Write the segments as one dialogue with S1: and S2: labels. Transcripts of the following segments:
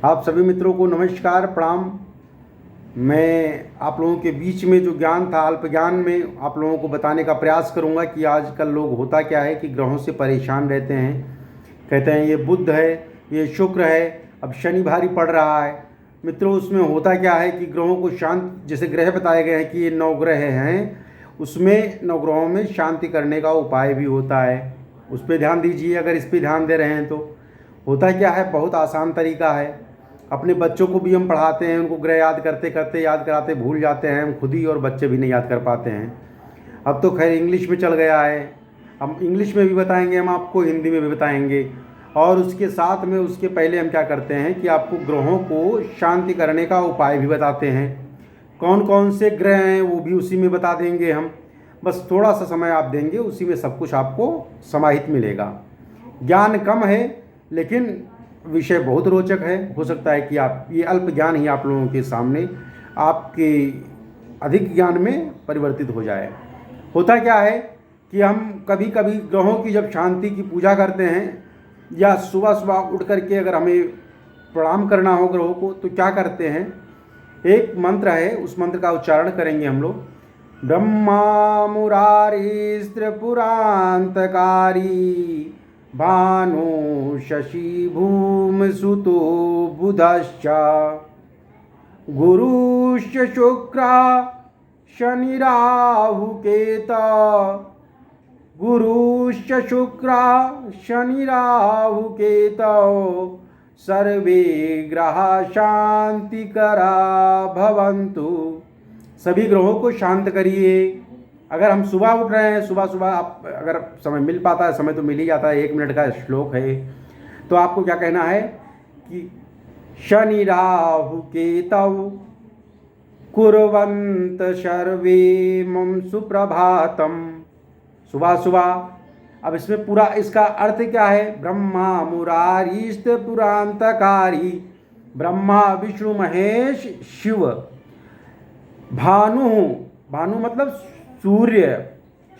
S1: आप सभी मित्रों को नमस्कार प्रणाम। मैं आप लोगों के बीच में जो ज्ञान था, अल्प ज्ञान में आप लोगों को बताने का प्रयास करूंगा कि आजकल लोग होता क्या है कि ग्रहों से परेशान रहते हैं। कहते हैं ये बुध है, ये शुक्र है, अब शनि भारी पड़ रहा है। मित्रों, उसमें होता क्या है कि ग्रहों को शांत, जैसे ग्रह बताए गए हैं कि ये 9 ग्रह हैं, उसमें 9 ग्रहों में शांति करने का उपाय भी होता है। उस पर ध्यान दीजिए। अगर इस पर ध्यान दे रहे हैं तो होता क्या है, बहुत आसान तरीका है। अपने बच्चों को भी हम पढ़ाते हैं, उनको ग्रह याद करते करते याद कराते भूल जाते हैं हम खुद ही, और बच्चे भी नहीं याद कर पाते हैं। अब तो खैर इंग्लिश में चल गया है, हम इंग्लिश में भी बताएंगे, हम आपको हिंदी में भी बताएंगे। और उसके साथ में, उसके पहले हम क्या करते हैं कि आपको ग्रहों को शांति करने का उपाय भी बताते हैं। कौन कौन से ग्रह हैं वो भी उसी में बता देंगे हम। बस थोड़ा सा समय आप देंगे, उसी में सब कुछ आपको समाहित मिलेगा। ज्ञान कम है लेकिन विषय बहुत रोचक है। हो सकता है कि आप ये अल्प ज्ञान ही आप लोगों के सामने आपके अधिक ज्ञान में परिवर्तित हो जाए। होता क्या है कि हम कभी कभी ग्रहों की जब शांति की पूजा करते हैं, या सुबह सुबह उठ करके अगर हमें प्रणाम करना हो ग्रहों को, तो क्या करते हैं, एक मंत्र है, उस मंत्र का उच्चारण करेंगे हम लोग। ब्रह्मा मुरारी त्रिपुरांतकारी भानु शशि भूम सुतो बुधश्च गुरुश्च शुक्र शनि राहु केतु गुरुश्च शुक्र शनि राहु केतु सर्वे ग्रह शांतिकरा भवन्तु। सभी ग्रहों को शांत करिए। अगर हम सुबह उठ रहे हैं, सुबह सुबह आप अगर समय मिल पाता है, समय तो मिल ही जाता है, 1 मिनट का श्लोक है, तो आपको क्या कहना है कि शनि राहु केतौ कुर्वन्त सर्वे मम सुप्रभातम। सुबह सुबह। अब इसमें पूरा इसका अर्थ क्या है, ब्रह्मा मुरारीस्त पुरांतकारी, ब्रह्मा विष्णु महेश शिव, भानु, भानु मतलब सूर्य,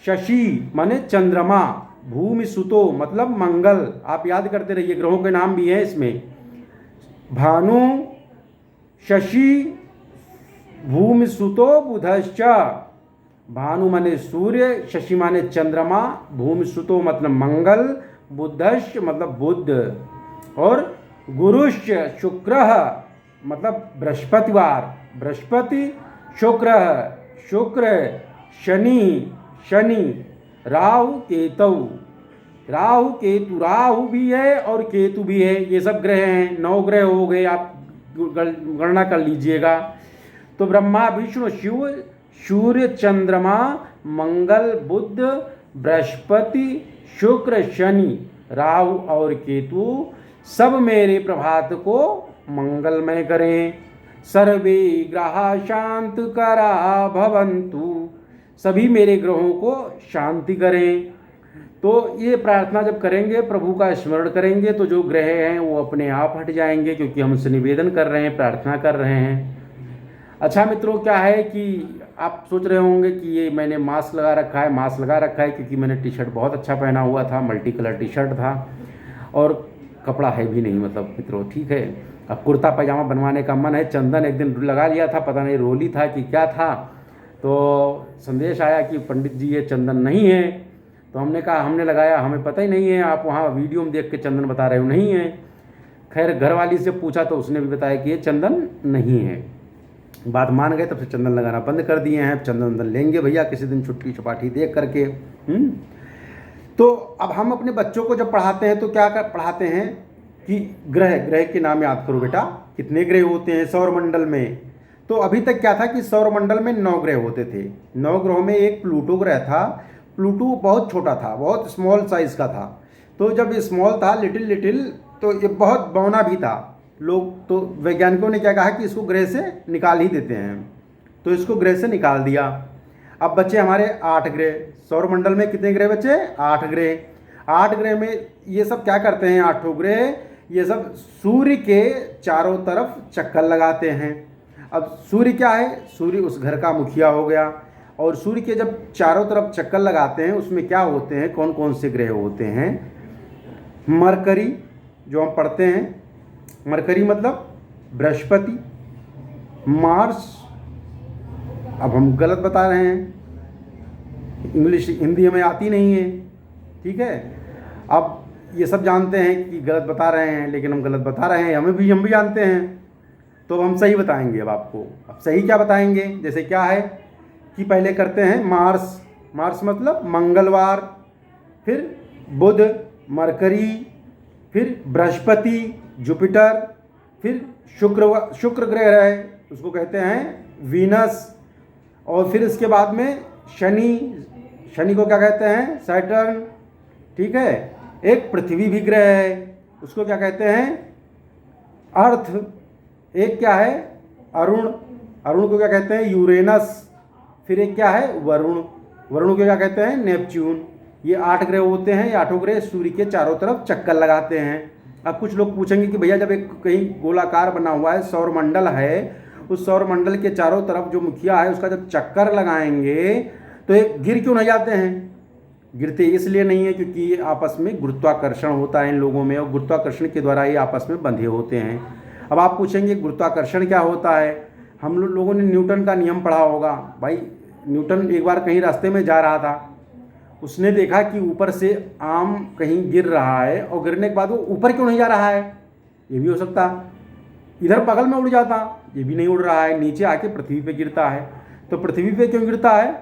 S1: शशि माने चंद्रमा, भूमि सुतो मतलब मंगल। आप याद करते रहिए, ग्रहों के नाम भी हैं इसमें। भानु, शशि, भूमि सुतो बुधश्च। भानु माने सूर्य, शशि माने चंद्रमा, भूमि सुतो मतलब मंगल, बुधश्च मतलब बुध, और गुरुश्च शुक्र मतलब बृहस्पतिवार, बृहस्पति, शुक्र, शुक्र, शनि, शनि, राहु केतु, राहु केतु, राहु भी है और केतु भी है। ये सब ग्रह हैं, 9 ग्रह हो गए, आप गणना कर लीजिएगा। तो ब्रह्मा विष्णु शिव सूर्य चंद्रमा मंगल बुध बृहस्पति शुक्र शनि राहु और केतु सब मेरे प्रभात को मंगलमय करें। सर्वे ग्रह शांत करा भवन्तु। सभी मेरे ग्रहों को शांति करें। तो ये प्रार्थना जब करेंगे, प्रभु का स्मरण करेंगे, तो जो ग्रह हैं वो अपने आप हट जाएंगे, क्योंकि हम उनसे निवेदन कर रहे हैं, प्रार्थना कर रहे हैं। अच्छा मित्रों, क्या है कि आप सोच रहे होंगे कि ये मैंने मास्क लगा रखा है, मास्क लगा रखा है क्योंकि मैंने टी शर्ट बहुत अच्छा पहना हुआ था, मल्टी कलर टी शर्ट था, और कपड़ा है भी नहीं, मतलब मित्रों ठीक है। अब कुर्ता पैजामा बनवाने का मन है। चंदन एक दिन लगा लिया था, पता नहीं रोली था कि क्या था, तो संदेश आया कि पंडित जी ये चंदन नहीं है। तो हमने कहा हमने लगाया, हमें पता ही नहीं है, आप वहाँ वीडियो में देख के चंदन बता रहे हो नहीं है। खैर घरवाली से पूछा तो उसने भी बताया कि ये चंदन नहीं है। बात मान गए, तब से चंदन लगाना बंद कर दिए हैं। चंदन वंदन लेंगे भैया किसी दिन छुट्टी चपाटी देख करके। तो अब हम अपने बच्चों को जब पढ़ाते हैं तो क्या पढ़ाते हैं कि ग्रह, ग्रह के नाम याद करो बेटा, कितने ग्रह होते हैं सौरमंडल में। तो अभी तक क्या था कि सौरमंडल में 9 ग्रह होते थे। 9 ग्रहों में एक प्लूटो ग्रह था। प्लूटो बहुत छोटा था, बहुत स्मॉल साइज का था। तो जब ये स्मॉल था, लिटिल, तो ये बहुत बौना भी था। लोग तो वैज्ञानिकों ने क्या कहा कि इसको ग्रह से निकाल ही देते हैं, तो इसको ग्रह से निकाल दिया। अब बच्चे हमारे 8 ग्रह। सौरमंडल में कितने ग्रह बचे? 8 ग्रह। 8 ग्रह में ये सब क्या करते हैं? 8 ग्रह ये सब सूर्य के चारों तरफ चक्कर लगाते हैं। अब सूर्य क्या है? सूर्य उस घर का मुखिया हो गया। और सूर्य के जब चारों तरफ चक्कर लगाते हैं, उसमें क्या होते हैं, कौन कौन से ग्रह होते हैं? मरकरी, जो हम पढ़ते हैं, मरकरी मतलब बृहस्पति, मार्स। अब हम गलत बता रहे हैं, इंग्लिश हिंदी हमें आती नहीं है, ठीक है। अब ये सब जानते हैं कि गलत बता रहे हैं, लेकिन हम गलत बता रहे हैं, हम भी जानते हैं, तो हम सही बताएंगे अब आपको। अब सही क्या बताएंगे, जैसे क्या है कि पहले करते हैं मार्स। मार्स मतलब मंगलवार, फिर बुध, मरकरी, फिर बृहस्पति, जुपिटर, फिर शुक्र ग्रह है, उसको कहते हैं वीनस, और फिर इसके बाद में शनि को क्या कहते हैं, सैटर्न, ठीक है। एक पृथ्वी भी ग्रह है, उसको क्या कहते हैं, अर्थ। एक क्या है, अरुण को क्या कहते हैं, यूरेनस। फिर एक क्या है, वरुण को क्या कहते हैं, नेपच्यून। ये 8 ग्रह होते हैं। ये 8 ग्रह सूर्य के चारों तरफ चक्कर लगाते हैं। अब कुछ लोग पूछेंगे कि भैया जब एक कहीं गोलाकार बना हुआ है, सौरमंडल है, उस सौरमंडल के चारों तरफ जो मुखिया है उसका जब चक्कर लगाएंगे तो ये गिर क्यों नहीं जाते हैं? गिरते इसलिए नहीं है क्योंकि ये आपस में गुरुत्वाकर्षण होता है इन लोगों में, और गुरुत्वाकर्षण के द्वारा ये आपस में बंधे होते हैं। अब आप पूछेंगे गुरुत्वाकर्षण क्या होता है? हम लोगों ने न्यूटन का नियम पढ़ा होगा। भाई न्यूटन एक बार कहीं रास्ते में जा रहा था, उसने देखा कि ऊपर से आम कहीं गिर रहा है, और गिरने के बाद वो ऊपर क्यों नहीं जा रहा है? ये भी हो सकता, इधर बगल में उड़ जाता, ये भी नहीं उड़ रहा है, नीचे आके पृथ्वी पे गिरता है। तो पृथ्वी पे क्यों गिरता है?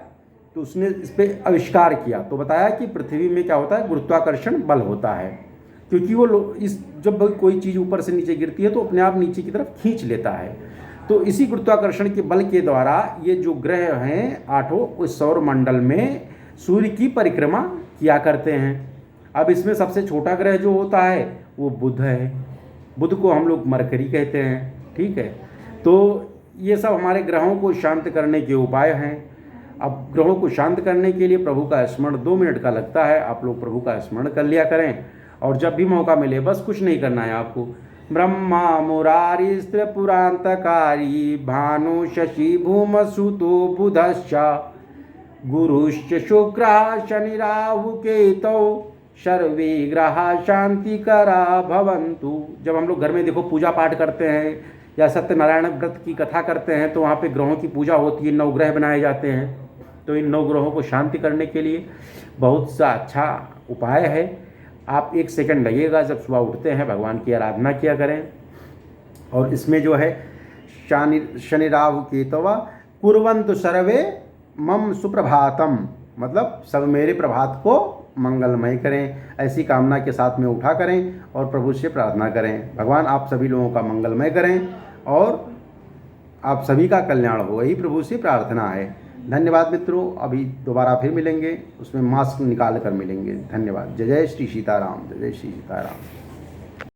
S1: तो उसने इस पर आविष्कार किया, तो बताया कि पृथ्वी में क्या होता है, गुरुत्वाकर्षण बल होता है, क्योंकि वो जब कोई चीज़ ऊपर से नीचे गिरती है तो अपने आप नीचे की तरफ खींच लेता है। तो इसी गुरुत्वाकर्षण के बल के द्वारा ये जो ग्रह हैं 8 उस सौरमंडल में सूर्य की परिक्रमा किया करते हैं। अब इसमें सबसे छोटा ग्रह जो होता है वो बुध है। बुध को हम लोग मरकरी कहते हैं, ठीक है। तो ये सब हमारे ग्रहों को शांत करने के उपाय हैं। अब ग्रहों को शांत करने के लिए प्रभु का स्मरण 2 मिनट का लगता है, आप लोग प्रभु का स्मरण कर लिया करें। और जब भी मौका मिले, बस कुछ नहीं करना है आपको। ब्रह्मा मुरारी स्त्रिपुरांतकारी भानु शशि भूमसुतो बुधश्च गुरुश्च शुक्रः शनि राहु केतौ सर्वे ग्रहा शांतिकरा भवन्तु। जब हम लोग घर में देखो पूजा पाठ करते हैं या सत्यनारायण व्रत की कथा करते हैं, तो वहाँ पे ग्रहों की पूजा होती है, 9 ग्रह बनाए जाते हैं। तो इन 9 ग्रहों को शांति करने के लिए बहुत सा अच्छा उपाय है। आप 1 सेकंड लगेगा, जब सुबह उठते हैं भगवान की आराधना किया करें। और इसमें जो है शनि राहु केतवा कुर्वन्तु सर्वे मम सुप्रभातम, मतलब सब मेरे प्रभात को मंगलमय करें, ऐसी कामना के साथ में उठा करें और प्रभु से प्रार्थना करें। भगवान आप सभी लोगों का मंगलमय करें और आप सभी का कल्याण हो, यही प्रभु से प्रार्थना है। धन्यवाद मित्रों, अभी दोबारा फिर मिलेंगे, उसमें मास्क निकाल कर मिलेंगे। धन्यवाद। जय जय श्री सीताराम, जय जय श्री सीताराम।